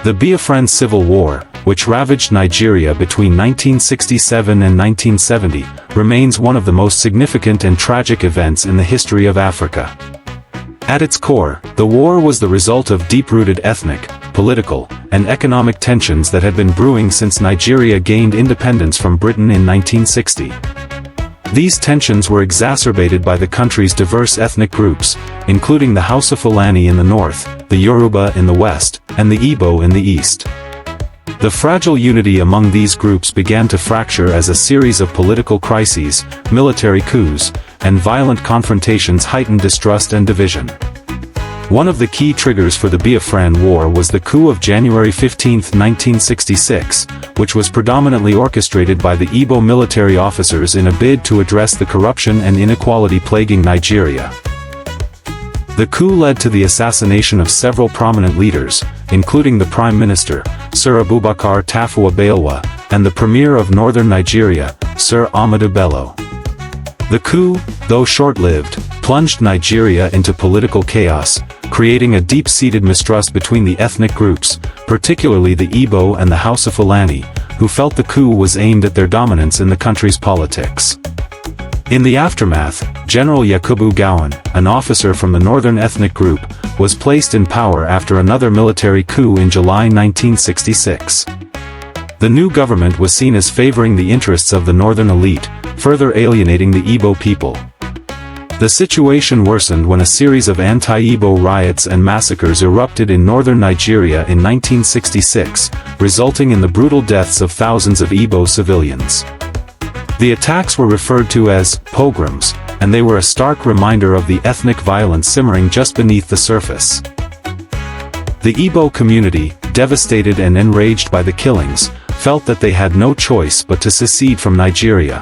The Biafran Civil War, which ravaged Nigeria between 1967 and 1970, remains one of the most significant and tragic events in the history of Africa. At its core, the war was the result of deep-rooted ethnic, political, and economic tensions that had been brewing since Nigeria gained independence from Britain in 1960. These tensions were exacerbated by the country's diverse ethnic groups, including the Hausa Fulani in the north, the Yoruba in the west, and the Igbo in the east. The fragile unity among these groups began to fracture as a series of political crises, military coups, and violent confrontations heightened distrust and division. One of the key triggers for the Biafran War was the coup of January 15, 1966, which was predominantly orchestrated by the Igbo military officers in a bid to address the corruption and inequality plaguing Nigeria. The coup led to the assassination of several prominent leaders, including the Prime Minister, Sir Abubakar Tafawa Balewa, and the Premier of Northern Nigeria, Sir Ahmadu Bello. The coup, though short-lived, plunged Nigeria into political chaos, creating a deep-seated mistrust between the ethnic groups, particularly the Igbo and the Hausa Fulani, who felt the coup was aimed at their dominance in the country's politics. In the aftermath, General Yakubu Gowon, an officer from the northern ethnic group, was placed in power after another military coup in July 1966. The new government was seen as favoring the interests of the northern elite, further alienating the Igbo people. The situation worsened when a series of anti-Igbo riots and massacres erupted in northern Nigeria in 1966, resulting in the brutal deaths of thousands of Igbo civilians. The attacks were referred to as pogroms, and they were a stark reminder of the ethnic violence simmering just beneath the surface. The Igbo community, devastated and enraged by the killings, felt that they had no choice but to secede from Nigeria.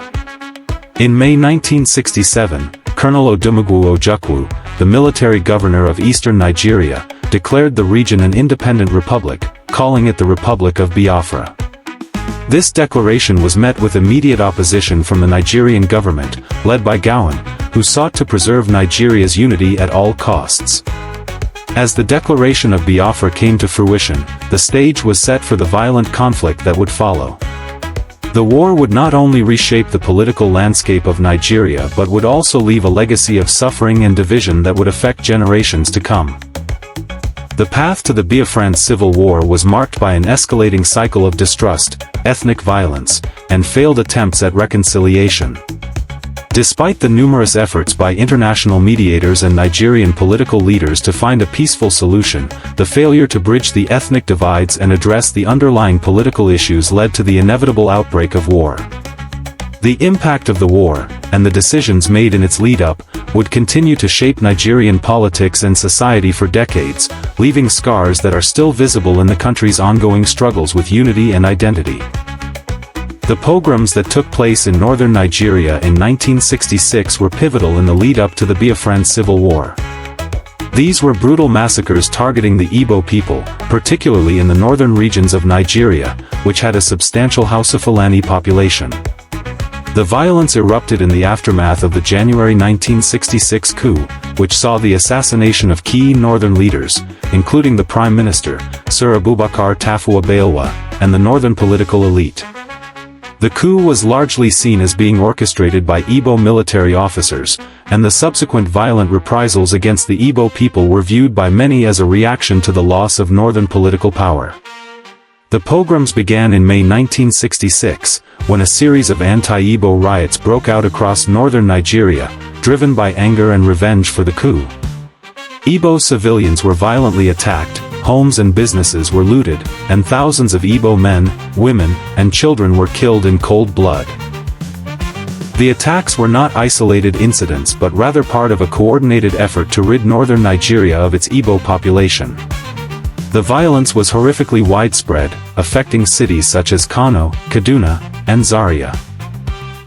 In May 1967, Colonel Ojukwu, the military governor of eastern Nigeria, declared the region an independent republic, calling it the Republic of Biafra. This declaration was met with immediate opposition from the Nigerian government, led by Gowon, who sought to preserve Nigeria's unity at all costs. As the declaration of Biafra came to fruition, the stage was set for the violent conflict that would follow. The war would not only reshape the political landscape of Nigeria but would also leave a legacy of suffering and division that would affect generations to come. The path to the Biafran Civil War was marked by an escalating cycle of distrust, ethnic violence, and failed attempts at reconciliation. Despite the numerous efforts by international mediators and Nigerian political leaders to find a peaceful solution, the failure to bridge the ethnic divides and address the underlying political issues led to the inevitable outbreak of war. The impact of the war, and the decisions made in its lead-up, would continue to shape Nigerian politics and society for decades, leaving scars that are still visible in the country's ongoing struggles with unity and identity. The pogroms that took place in northern Nigeria in 1966 were pivotal in the lead-up to the Biafran Civil War. These were brutal massacres targeting the Igbo people, particularly in the northern regions of Nigeria, which had a substantial Hausa Fulani population. The violence erupted in the aftermath of the January 1966 coup, which saw the assassination of key northern leaders, including the Prime Minister, Sir Abubakar Tafawa Balewa, and the northern political elite. The coup was largely seen as being orchestrated by Igbo military officers, and the subsequent violent reprisals against the Igbo people were viewed by many as a reaction to the loss of northern political power. The pogroms began in May 1966, when a series of anti-Igbo riots broke out across northern Nigeria, driven by anger and revenge for the coup. Igbo civilians were violently attacked, homes and businesses were looted, and thousands of Igbo men, women, and children were killed in cold blood. The attacks were not isolated incidents but rather part of a coordinated effort to rid northern Nigeria of its Igbo population. The violence was horrifically widespread, affecting cities such as Kano, Kaduna, and Zaria.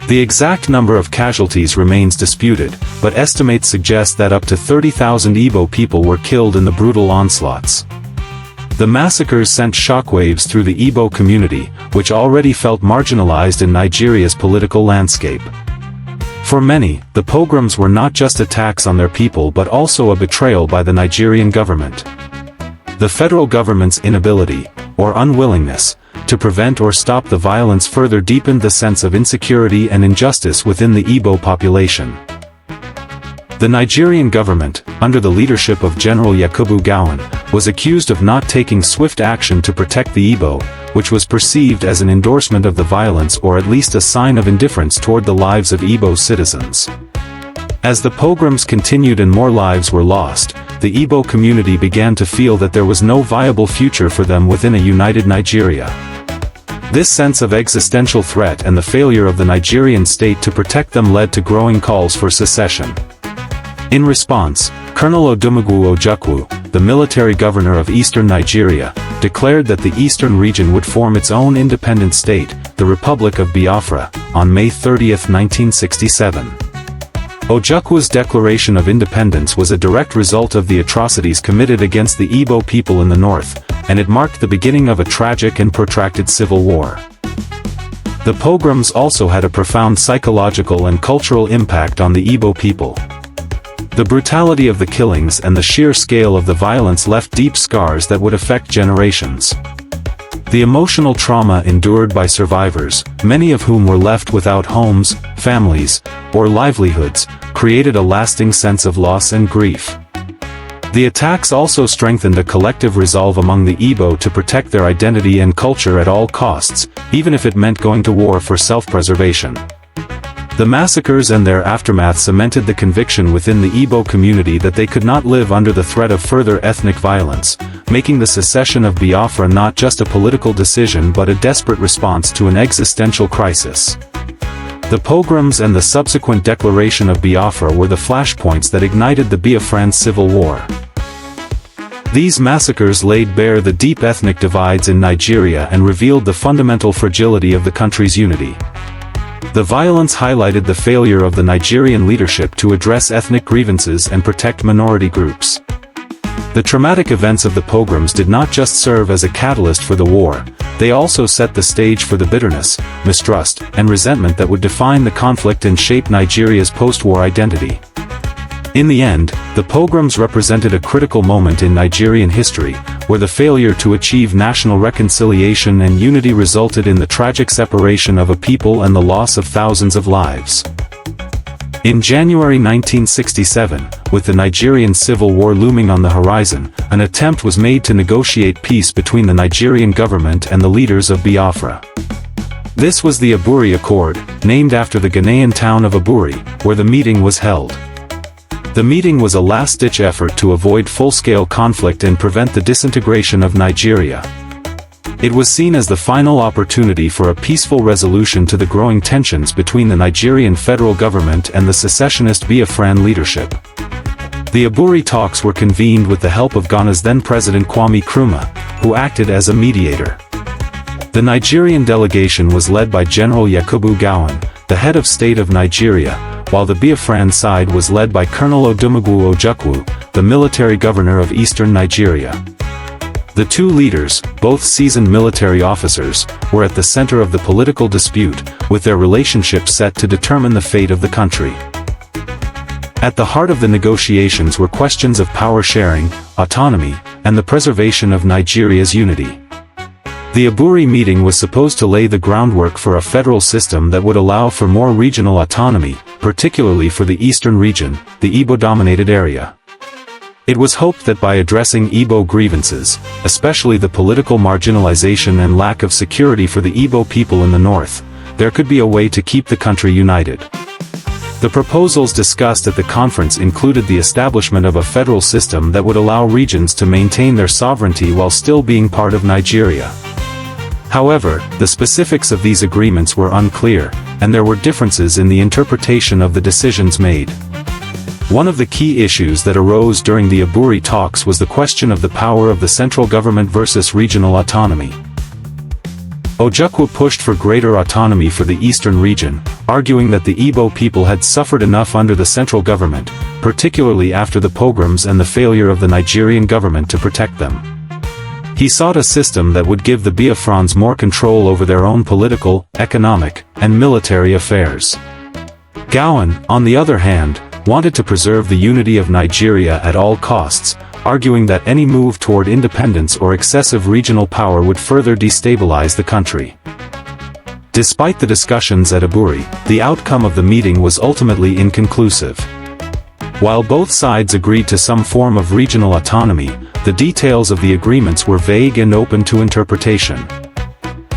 The exact number of casualties remains disputed, but estimates suggest that up to 30,000 Igbo people were killed in the brutal onslaughts. The massacres sent shockwaves through the Igbo community, which already felt marginalized in Nigeria's political landscape. For many, the pogroms were not just attacks on their people but also a betrayal by the Nigerian government. The federal government's inability, or unwillingness, to prevent or stop the violence further deepened the sense of insecurity and injustice within the Igbo population. The Nigerian government, under the leadership of General Yakubu Gowon, was accused of not taking swift action to protect the Igbo, which was perceived as an endorsement of the violence or at least a sign of indifference toward the lives of Igbo citizens. As the pogroms continued and more lives were lost, the Igbo community began to feel that there was no viable future for them within a united Nigeria. This sense of existential threat and the failure of the Nigerian state to protect them led to growing calls for secession. In response, Colonel Ojukwu, the military governor of eastern Nigeria, declared that the eastern region would form its own independent state, the Republic of Biafra, on May 30, 1967. Ojukwu's declaration of independence was a direct result of the atrocities committed against the Igbo people in the north, and it marked the beginning of a tragic and protracted civil war. The pogroms also had a profound psychological and cultural impact on the Igbo people. The brutality of the killings and the sheer scale of the violence left deep scars that would affect generations. The emotional trauma endured by survivors, many of whom were left without homes, families, or livelihoods, created a lasting sense of loss and grief. The attacks also strengthened a collective resolve among the Igbo to protect their identity and culture at all costs, even if it meant going to war for self-preservation. The massacres and their aftermath cemented the conviction within the Igbo community that they could not live under the threat of further ethnic violence, making the secession of Biafra not just a political decision but a desperate response to an existential crisis. The pogroms and the subsequent declaration of Biafra were the flashpoints that ignited the Biafran Civil War. These massacres laid bare the deep ethnic divides in Nigeria and revealed the fundamental fragility of the country's unity. The violence highlighted the failure of the Nigerian leadership to address ethnic grievances and protect minority groups. The traumatic events of the pogroms did not just serve as a catalyst for the war, they also set the stage for the bitterness, mistrust, and resentment that would define the conflict and shape Nigeria's post-war identity. In the end, the pogroms represented a critical moment in Nigerian history, where the failure to achieve national reconciliation and unity resulted in the tragic separation of a people and the loss of thousands of lives. In January 1967, with the Nigerian Civil War looming on the horizon, an attempt was made to negotiate peace between the Nigerian government and the leaders of Biafra. This was the Aburi Accord, named after the Ghanaian town of Aburi, where the meeting was held. The meeting was a last-ditch effort to avoid full-scale conflict and prevent the disintegration of Nigeria. It was seen as the final opportunity for a peaceful resolution to the growing tensions between the Nigerian federal government and the secessionist Biafran leadership. The Aburi talks were convened with the help of Ghana's then-President Kwame Nkrumah, who acted as a mediator. The Nigerian delegation was led by General Yakubu Gowon, the head of state of Nigeria, while the Biafran side was led by Colonel Ojukwu, the military governor of eastern Nigeria. The two leaders, both seasoned military officers, were at the center of the political dispute, with their relationship set to determine the fate of the country. At the heart of the negotiations were questions of power sharing, autonomy, and the preservation of Nigeria's unity. The Aburi meeting was supposed to lay the groundwork for a federal system that would allow for more regional autonomy, particularly for the eastern region, the Igbo-dominated area. It was hoped that by addressing Igbo grievances, especially the political marginalization and lack of security for the Igbo people in the north, there could be a way to keep the country united. The proposals discussed at the conference included the establishment of a federal system that would allow regions to maintain their sovereignty while still being part of Nigeria. However, the specifics of these agreements were unclear, and there were differences in the interpretation of the decisions made. One of the key issues that arose during the Aburi talks was the question of the power of the central government versus regional autonomy. Ojukwu pushed for greater autonomy for the eastern region, arguing that the Igbo people had suffered enough under the central government, particularly after the pogroms and the failure of the Nigerian government to protect them. He sought a system that would give the Biafrans more control over their own political, economic, and military affairs. Gowon, on the other hand, wanted to preserve the unity of Nigeria at all costs, arguing that any move toward independence or excessive regional power would further destabilize the country. Despite the discussions at Aburi, the outcome of the meeting was ultimately inconclusive. While both sides agreed to some form of regional autonomy, the details of the agreements were vague and open to interpretation.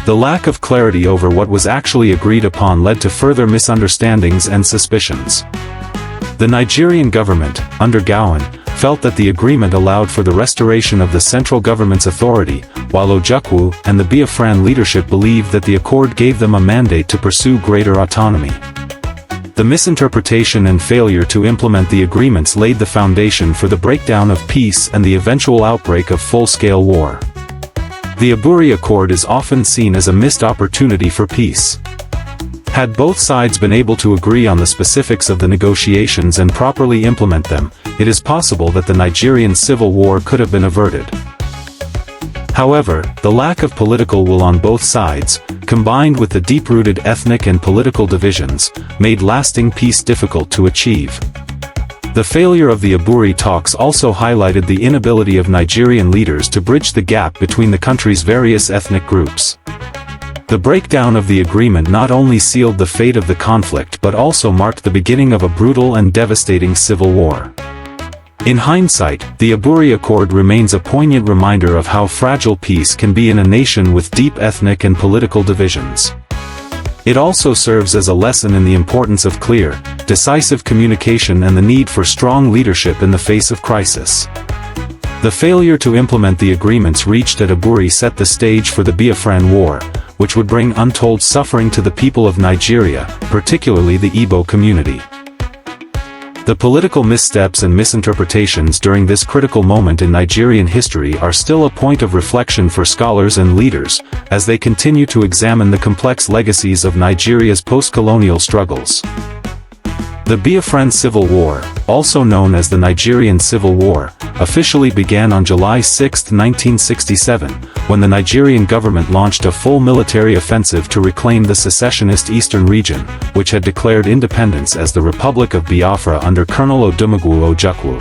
The lack of clarity over what was actually agreed upon led to further misunderstandings and suspicions. The Nigerian government, under Gowon, felt that the agreement allowed for the restoration of the central government's authority, while Ojukwu and the Biafran leadership believed that the accord gave them a mandate to pursue greater autonomy. The misinterpretation and failure to implement the agreements laid the foundation for the breakdown of peace and the eventual outbreak of full-scale war. The Aburi Accord is often seen as a missed opportunity for peace. Had both sides been able to agree on the specifics of the negotiations and properly implement them, it is possible that the Nigerian Civil War could have been averted. However, the lack of political will on both sides, combined with the deep-rooted ethnic and political divisions, made lasting peace difficult to achieve. The failure of the Aburi talks also highlighted the inability of Nigerian leaders to bridge the gap between the country's various ethnic groups. The breakdown of the agreement not only sealed the fate of the conflict but also marked the beginning of a brutal and devastating civil war. In hindsight, the Aburi Accord remains a poignant reminder of how fragile peace can be in a nation with deep ethnic and political divisions. It also serves as a lesson in the importance of clear, decisive communication and the need for strong leadership in the face of crisis. The failure to implement the agreements reached at Aburi set the stage for the Biafran War, which would bring untold suffering to the people of Nigeria, particularly the Igbo community. The political missteps and misinterpretations during this critical moment in Nigerian history are still a point of reflection for scholars and leaders, as they continue to examine the complex legacies of Nigeria's post-colonial struggles. The Biafran Civil War, also known as the Nigerian Civil War, officially began on July 6, 1967, when the Nigerian government launched a full military offensive to reclaim the secessionist eastern region, which had declared independence as the Republic of Biafra under Colonel Ojukwu.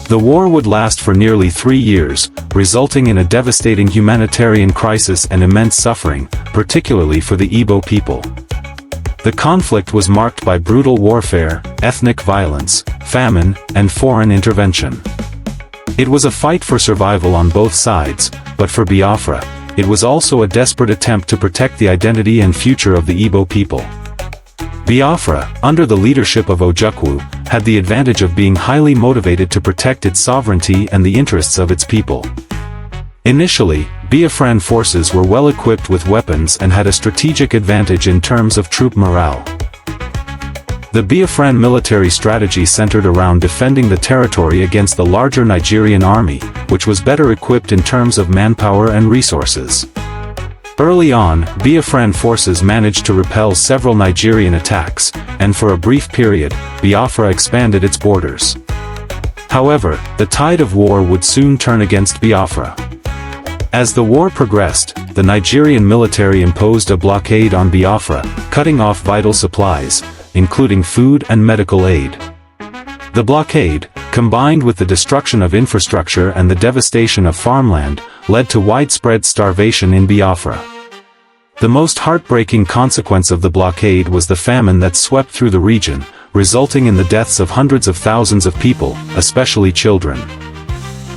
The war would last for nearly 3 years, resulting in a devastating humanitarian crisis and immense suffering, particularly for the Igbo people. The conflict was marked by brutal warfare, ethnic violence, famine, and foreign intervention. It was a fight for survival on both sides, but for Biafra, it was also a desperate attempt to protect the identity and future of the Igbo people. Biafra, under the leadership of Ojukwu, had the advantage of being highly motivated to protect its sovereignty and the interests of its people. Initially, Biafran forces were well equipped with weapons and had a strategic advantage in terms of troop morale. The Biafran military strategy centered around defending the territory against the larger Nigerian army, which was better equipped in terms of manpower and resources. Early on, Biafran forces managed to repel several Nigerian attacks, and for a brief period, Biafra expanded its borders. However, the tide of war would soon turn against Biafra. As the war progressed, the Nigerian military imposed a blockade on Biafra, cutting off vital supplies, including food and medical aid. The blockade, combined with the destruction of infrastructure and the devastation of farmland, led to widespread starvation in Biafra. The most heartbreaking consequence of the blockade was the famine that swept through the region, resulting in the deaths of hundreds of thousands of people, especially children.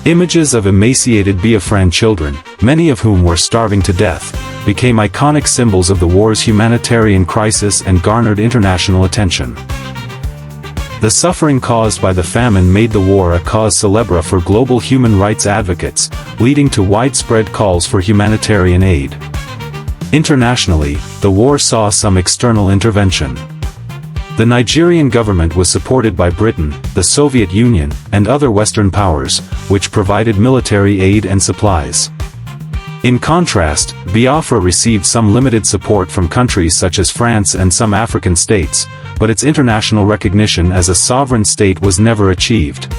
Images of emaciated Biafran children, many of whom were starving to death, became iconic symbols of the war's humanitarian crisis and garnered international attention. The suffering caused by the famine made the war a cause célèbre for global human rights advocates, leading to widespread calls for humanitarian aid. Internationally, the war saw some external intervention. The Nigerian government was supported by Britain, the Soviet Union, and other Western powers, which provided military aid and supplies. In contrast, Biafra received some limited support from countries such as France and some African states, but its international recognition as a sovereign state was never achieved.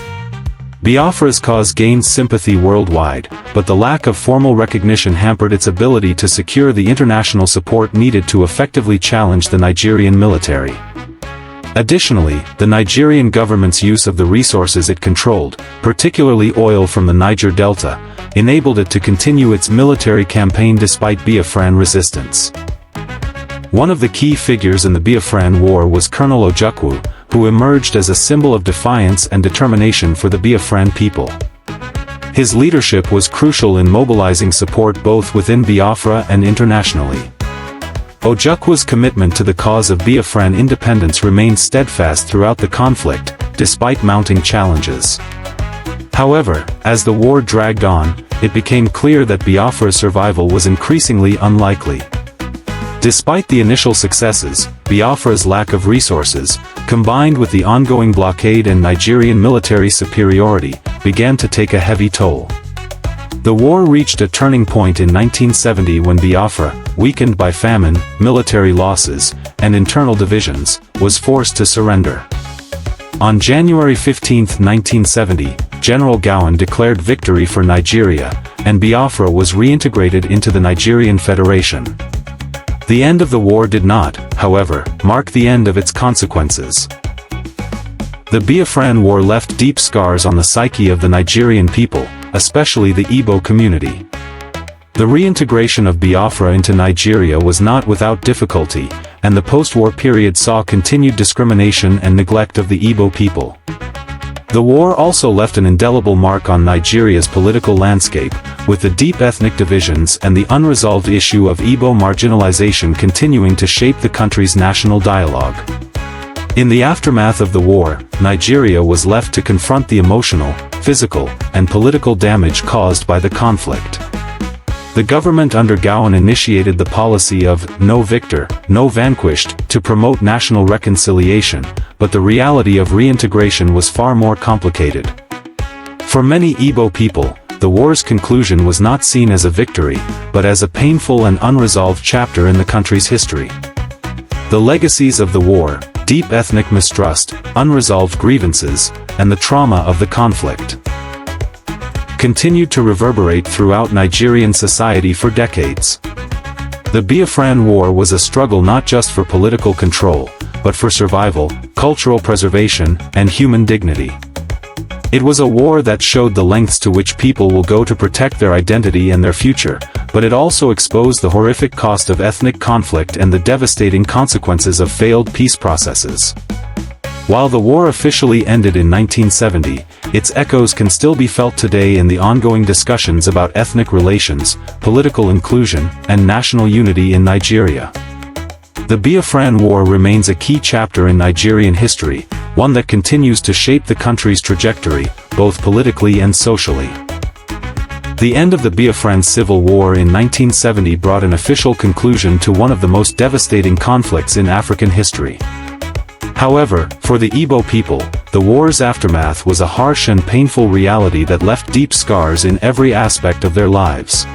Biafra's cause gained sympathy worldwide, but the lack of formal recognition hampered its ability to secure the international support needed to effectively challenge the Nigerian military. Additionally, the Nigerian government's use of the resources it controlled, particularly oil from the Niger Delta, enabled it to continue its military campaign despite Biafran resistance. One of the key figures in the Biafran War was Colonel Ojukwu, who emerged as a symbol of defiance and determination for the Biafran people. His leadership was crucial in mobilizing support both within Biafra and internationally. Ojukwu's commitment to the cause of Biafran independence remained steadfast throughout the conflict, despite mounting challenges. However, as the war dragged on, it became clear that Biafra's survival was increasingly unlikely. Despite the initial successes, Biafra's lack of resources, combined with the ongoing blockade and Nigerian military superiority, began to take a heavy toll. The war reached a turning point in 1970 when Biafra, weakened by famine, military losses, and internal divisions, was forced to surrender. On January 15, 1970, General Gowon declared victory for Nigeria, and Biafra was reintegrated into the Nigerian Federation. The end of the war did not, however, mark the end of its consequences. The Biafran War left deep scars on the psyche of the Nigerian people, especially the Igbo community. The reintegration of Biafra into Nigeria was not without difficulty, and the post-war period saw continued discrimination and neglect of the Igbo people. The war also left an indelible mark on Nigeria's political landscape, with the deep ethnic divisions and the unresolved issue of Igbo marginalization continuing to shape the country's national dialogue. In the aftermath of the war, Nigeria was left to confront the emotional, physical, and political damage caused by the conflict. The government under Gowon initiated the policy of "no victor, no vanquished" to promote national reconciliation, but the reality of reintegration was far more complicated. For many Igbo people, the war's conclusion was not seen as a victory, but as a painful and unresolved chapter in the country's history. The legacies of the war, deep ethnic mistrust, unresolved grievances, and the trauma of the conflict, continued to reverberate throughout Nigerian society for decades. The Biafran War was a struggle not just for political control, but for survival, cultural preservation, and human dignity. It was a war that showed the lengths to which people will go to protect their identity and their future, but it also exposed the horrific cost of ethnic conflict and the devastating consequences of failed peace processes. While the war officially ended in 1970, its echoes can still be felt today in the ongoing discussions about ethnic relations, political inclusion, and national unity in Nigeria. The Biafran War remains a key chapter in Nigerian history, one that continues to shape the country's trajectory, both politically and socially. The end of the Biafran Civil War in 1970 brought an official conclusion to one of the most devastating conflicts in African history. However, for the Igbo people, the war's aftermath was a harsh and painful reality that left deep scars in every aspect of their lives.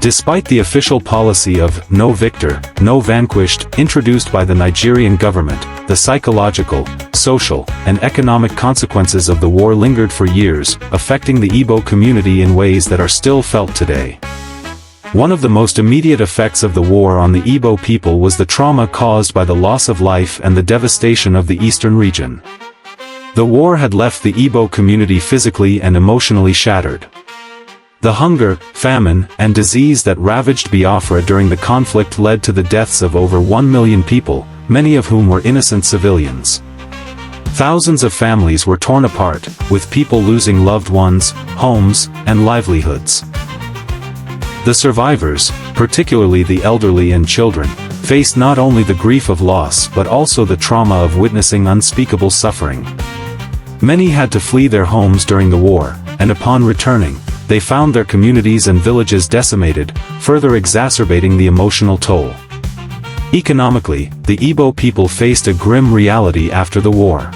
Despite the official policy of "no victor, no vanquished" introduced by the Nigerian government, the psychological, social, and economic consequences of the war lingered for years, affecting the Igbo community in ways that are still felt today. One of the most immediate effects of the war on the Igbo people was the trauma caused by the loss of life and the devastation of the eastern region. The war had left the Igbo community physically and emotionally shattered. The hunger, famine, and disease that ravaged Biafra during the conflict led to the deaths of over 1 million people, many of whom were innocent civilians. Thousands of families were torn apart, with people losing loved ones, homes, and livelihoods. The survivors, particularly the elderly and children, faced not only the grief of loss but also the trauma of witnessing unspeakable suffering. Many had to flee their homes during the war, and upon returning, they found their communities and villages decimated, further exacerbating the emotional toll. Economically, the Igbo people faced a grim reality after the war.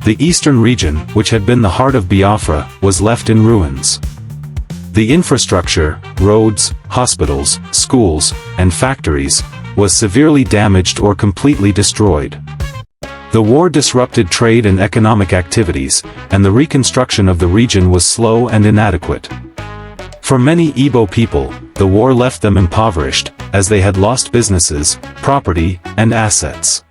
The eastern region, which had been the heart of Biafra, was left in ruins. The infrastructure, roads, hospitals, schools, and factories, was severely damaged or completely destroyed. The war disrupted trade and economic activities, and the reconstruction of the region was slow and inadequate. For many Igbo people, the war left them impoverished, as they had lost businesses, property, and assets.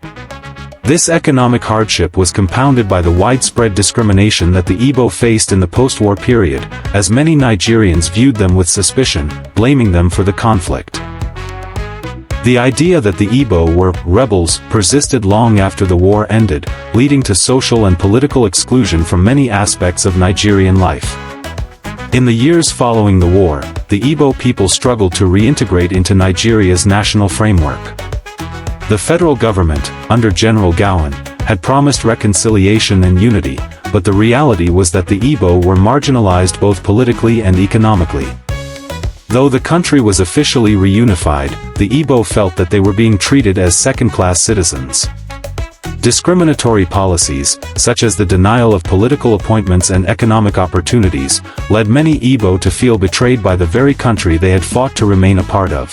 This economic hardship was compounded by the widespread discrimination that the Igbo faced in the post-war period, as many Nigerians viewed them with suspicion, blaming them for the conflict. The idea that the Igbo were rebels persisted long after the war ended, leading to social and political exclusion from many aspects of Nigerian life. In the years following the war, the Igbo people struggled to reintegrate into Nigeria's national framework. The federal government, under General Gowon, had promised reconciliation and unity, but the reality was that the Igbo were marginalized both politically and economically. Though the country was officially reunified, the Igbo felt that they were being treated as second-class citizens. Discriminatory policies, such as the denial of political appointments and economic opportunities, led many Igbo to feel betrayed by the very country they had fought to remain a part of.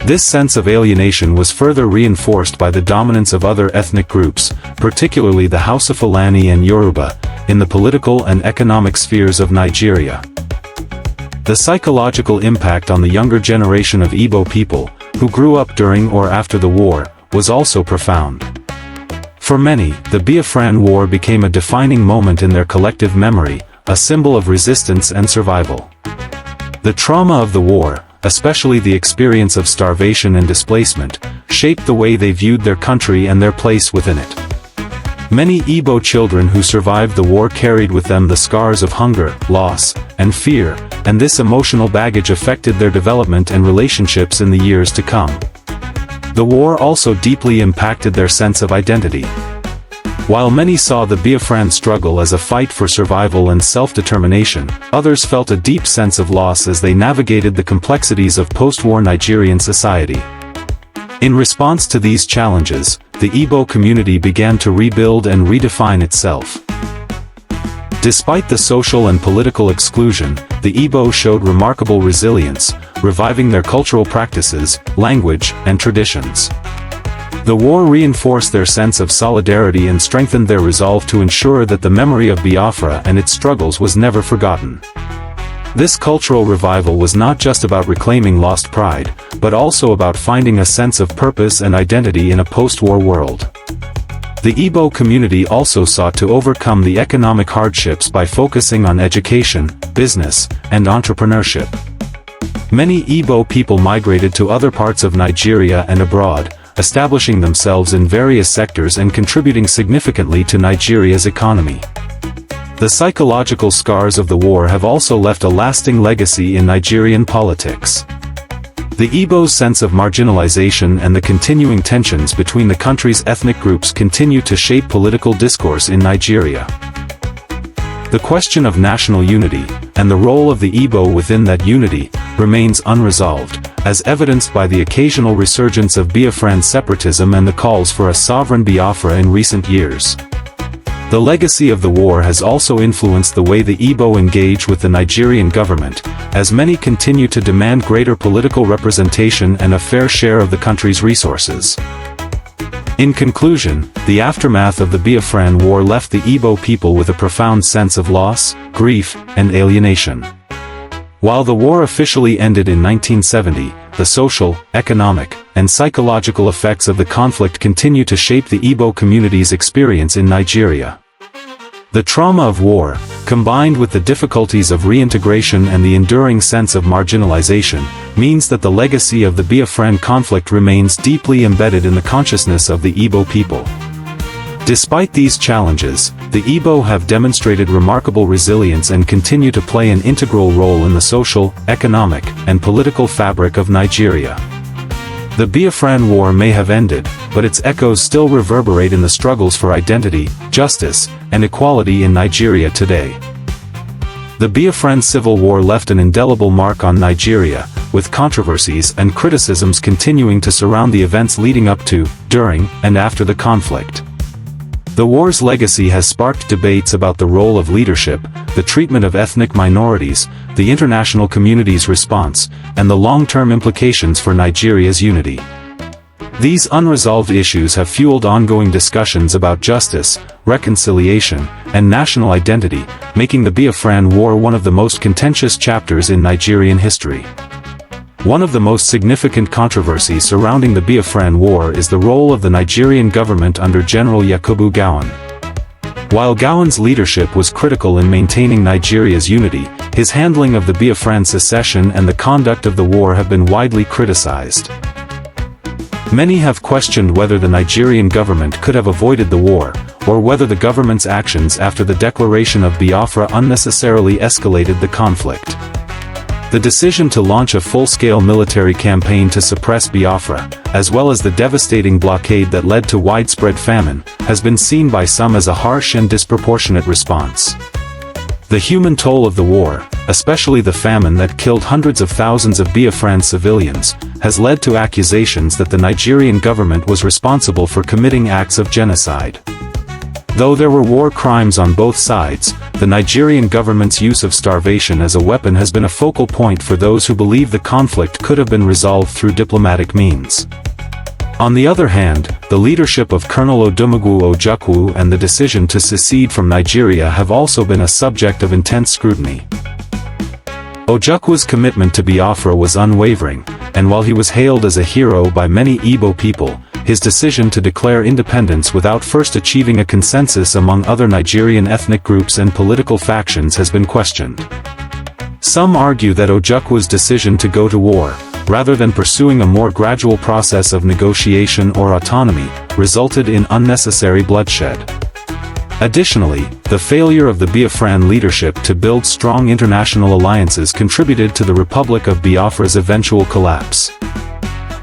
This sense of alienation was further reinforced by the dominance of other ethnic groups, particularly the Hausa Fulani and Yoruba, in the political and economic spheres of Nigeria. The psychological impact on the younger generation of Igbo people, who grew up during or after the war, was also profound. For many, the Biafran War became a defining moment in their collective memory, a symbol of resistance and survival. The trauma of the war, especially the experience of starvation and displacement, shaped the way they viewed their country and their place within it. Many Igbo children who survived the war carried with them the scars of hunger, loss, and fear, and this emotional baggage affected their development and relationships in the years to come. The war also deeply impacted their sense of identity. While many saw the Biafran struggle as a fight for survival and self-determination, others felt a deep sense of loss as they navigated the complexities of post-war Nigerian society. In response to these challenges, the Igbo community began to rebuild and redefine itself. Despite the social and political exclusion, the Igbo showed remarkable resilience, reviving their cultural practices, language, and traditions. The war reinforced their sense of solidarity and strengthened their resolve to ensure that the memory of Biafra and its struggles was never forgotten. This cultural revival was not just about reclaiming lost pride, but also about finding a sense of purpose and identity in a post-war world. The Igbo community also sought to overcome the economic hardships by focusing on education, business, and entrepreneurship. Many Igbo people migrated to other parts of Nigeria and abroad, establishing themselves in various sectors and contributing significantly to Nigeria's economy. The psychological scars of the war have also left a lasting legacy in Nigerian politics. The Igbo's sense of marginalization and the continuing tensions between the country's ethnic groups continue to shape political discourse in Nigeria. The question of national unity, and the role of the Igbo within that unity, remains unresolved, as evidenced by the occasional resurgence of Biafran separatism and the calls for a sovereign Biafra in recent years. The legacy of the war has also influenced the way the Igbo engage with the Nigerian government, as many continue to demand greater political representation and a fair share of the country's resources. In conclusion, the aftermath of the Biafran War left the Igbo people with a profound sense of loss, grief, and alienation. While the war officially ended in 1970, the social, economic, and psychological effects of the conflict continue to shape the Igbo community's experience in Nigeria. The trauma of war, combined with the difficulties of reintegration and the enduring sense of marginalization, means that the legacy of the Biafran conflict remains deeply embedded in the consciousness of the Igbo people. Despite these challenges, the Igbo have demonstrated remarkable resilience and continue to play an integral role in the social, economic, and political fabric of Nigeria. The Biafran War may have ended, but its echoes still reverberate in the struggles for identity, justice, and equality in Nigeria today. The Biafran Civil War left an indelible mark on Nigeria, with controversies and criticisms continuing to surround the events leading up to, during, and after the conflict. The war's legacy has sparked debates about the role of leadership, the treatment of ethnic minorities, the international community's response, and the long-term implications for Nigeria's unity. These unresolved issues have fueled ongoing discussions about justice, reconciliation, and national identity, making the Biafran War one of the most contentious chapters in Nigerian history. One of the most significant controversies surrounding the Biafran War is the role of the Nigerian government under General Yakubu Gowon. While Gowon's leadership was critical in maintaining Nigeria's unity, his handling of the Biafran secession and the conduct of the war have been widely criticized. Many have questioned whether the Nigerian government could have avoided the war, or whether the government's actions after the declaration of Biafra unnecessarily escalated the conflict. The decision to launch a full-scale military campaign to suppress Biafra, as well as the devastating blockade that led to widespread famine, has been seen by some as a harsh and disproportionate response. The human toll of the war, especially the famine that killed hundreds of thousands of Biafran civilians, has led to accusations that the Nigerian government was responsible for committing acts of genocide. Though there were war crimes on both sides, the Nigerian government's use of starvation as a weapon has been a focal point for those who believe the conflict could have been resolved through diplomatic means. On the other hand, the leadership of Colonel Ojukwu and the decision to secede from Nigeria have also been a subject of intense scrutiny. Ojukwu's commitment to Biafra was unwavering, and while he was hailed as a hero by many Igbo people, his decision to declare independence without first achieving a consensus among other Nigerian ethnic groups and political factions has been questioned. Some argue that Ojukwu's decision to go to war, rather than pursuing a more gradual process of negotiation or autonomy, resulted in unnecessary bloodshed. Additionally, the failure of the Biafran leadership to build strong international alliances contributed to the Republic of Biafra's eventual collapse.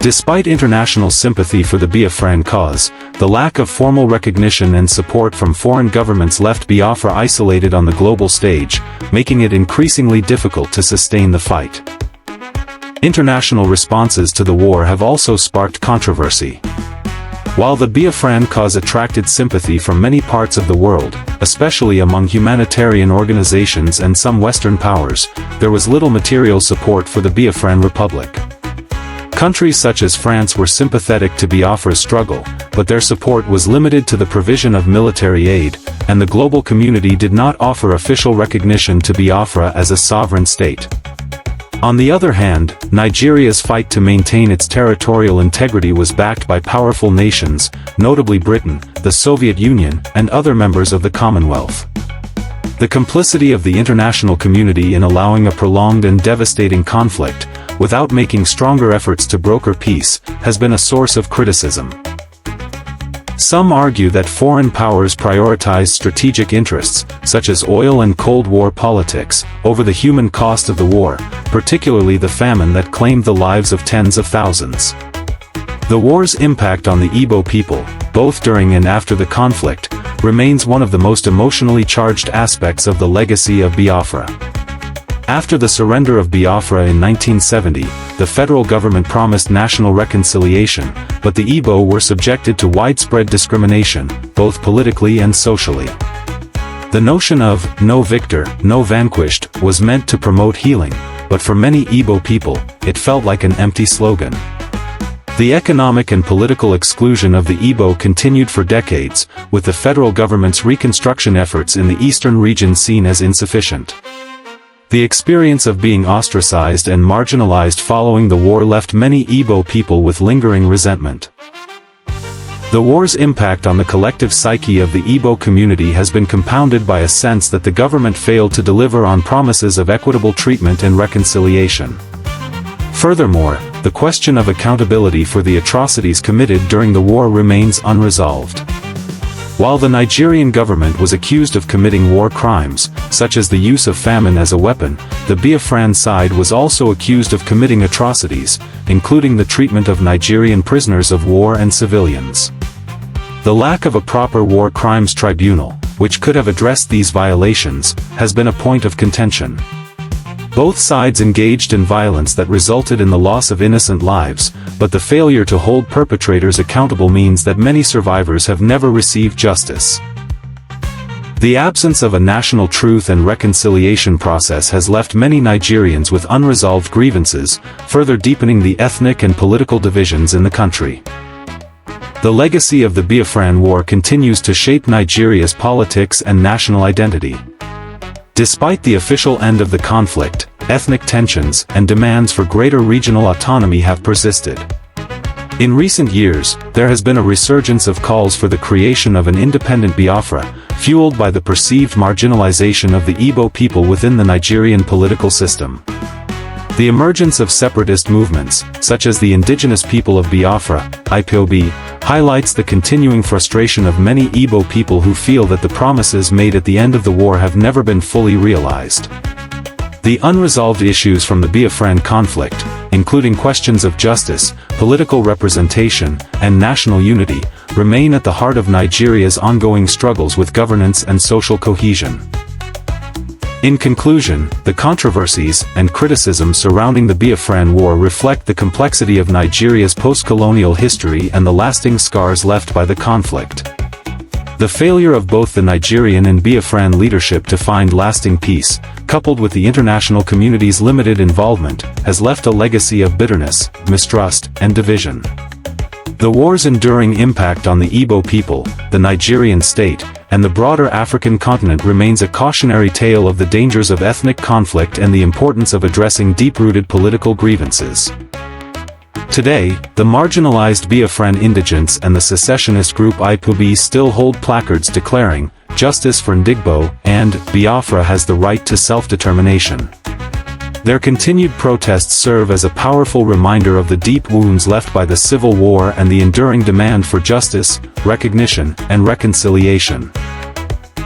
Despite international sympathy for the Biafran cause, the lack of formal recognition and support from foreign governments left Biafra isolated on the global stage, making it increasingly difficult to sustain the fight. International responses to the war have also sparked controversy. While the Biafran cause attracted sympathy from many parts of the world, especially among humanitarian organizations and some Western powers, there was little material support for the Biafran Republic. Countries such as France were sympathetic to Biafra's struggle, but their support was limited to the provision of military aid, and the global community did not offer official recognition to Biafra as a sovereign state. On the other hand, Nigeria's fight to maintain its territorial integrity was backed by powerful nations, notably Britain, the Soviet Union, and other members of the Commonwealth. The complicity of the international community in allowing a prolonged and devastating conflict, without making stronger efforts to broker peace, has been a source of criticism. Some argue that foreign powers prioritized strategic interests, such as oil and Cold War politics, over the human cost of the war, particularly the famine that claimed the lives of tens of thousands. The war's impact on the Igbo people, both during and after the conflict, remains one of the most emotionally charged aspects of the legacy of Biafra. After the surrender of Biafra in 1970, the federal government promised national reconciliation, but the Igbo were subjected to widespread discrimination, both politically and socially. The notion of no victor, no vanquished was meant to promote healing, but for many Igbo people, it felt like an empty slogan. The economic and political exclusion of the Igbo continued for decades, with the federal government's reconstruction efforts in the eastern region seen as insufficient. The experience of being ostracized and marginalized following the war left many Igbo people with lingering resentment. The war's impact on the collective psyche of the Igbo community has been compounded by a sense that the government failed to deliver on promises of equitable treatment and reconciliation. Furthermore, the question of accountability for the atrocities committed during the war remains unresolved. While the Nigerian government was accused of committing war crimes, such as the use of famine as a weapon, the Biafran side was also accused of committing atrocities, including the treatment of Nigerian prisoners of war and civilians. The lack of a proper war crimes tribunal, which could have addressed these violations, has been a point of contention. Both sides engaged in violence that resulted in the loss of innocent lives, but the failure to hold perpetrators accountable means that many survivors have never received justice. The absence of a national truth and reconciliation process has left many Nigerians with unresolved grievances, further deepening the ethnic and political divisions in the country. The legacy of the Biafran War continues to shape Nigeria's politics and national identity. Despite the official end of the conflict, ethnic tensions, and demands for greater regional autonomy have persisted. In recent years, there has been a resurgence of calls for the creation of an independent Biafra, fueled by the perceived marginalization of the Igbo people within the Nigerian political system. The emergence of separatist movements, such as the Indigenous People of Biafra, IPOB, highlights the continuing frustration of many Igbo people who feel that the promises made at the end of the war have never been fully realized. The unresolved issues from the Biafran conflict, including questions of justice, political representation, and national unity, remain at the heart of Nigeria's ongoing struggles with governance and social cohesion. In conclusion, the controversies and criticism surrounding the Biafran War reflect the complexity of Nigeria's post-colonial history and the lasting scars left by the conflict. The failure of both the Nigerian and Biafran leadership to find lasting peace, coupled with the international community's limited involvement, has left a legacy of bitterness, mistrust, and division. The war's enduring impact on the Igbo people, the Nigerian state, and the broader African continent remains a cautionary tale of the dangers of ethnic conflict and the importance of addressing deep-rooted political grievances. Today, the marginalized Biafran indigents and the secessionist group IPOB still hold placards declaring, "Justice for Ndigbo," and "Biafra has the right to self-determination." Their continued protests serve as a powerful reminder of the deep wounds left by the Civil War and the enduring demand for justice, recognition, and reconciliation.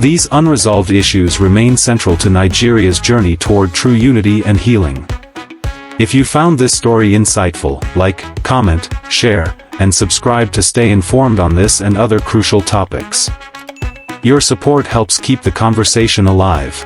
These unresolved issues remain central to Nigeria's journey toward true unity and healing. If you found this story insightful, like, comment, share, and subscribe to stay informed on this and other crucial topics. Your support helps keep the conversation alive.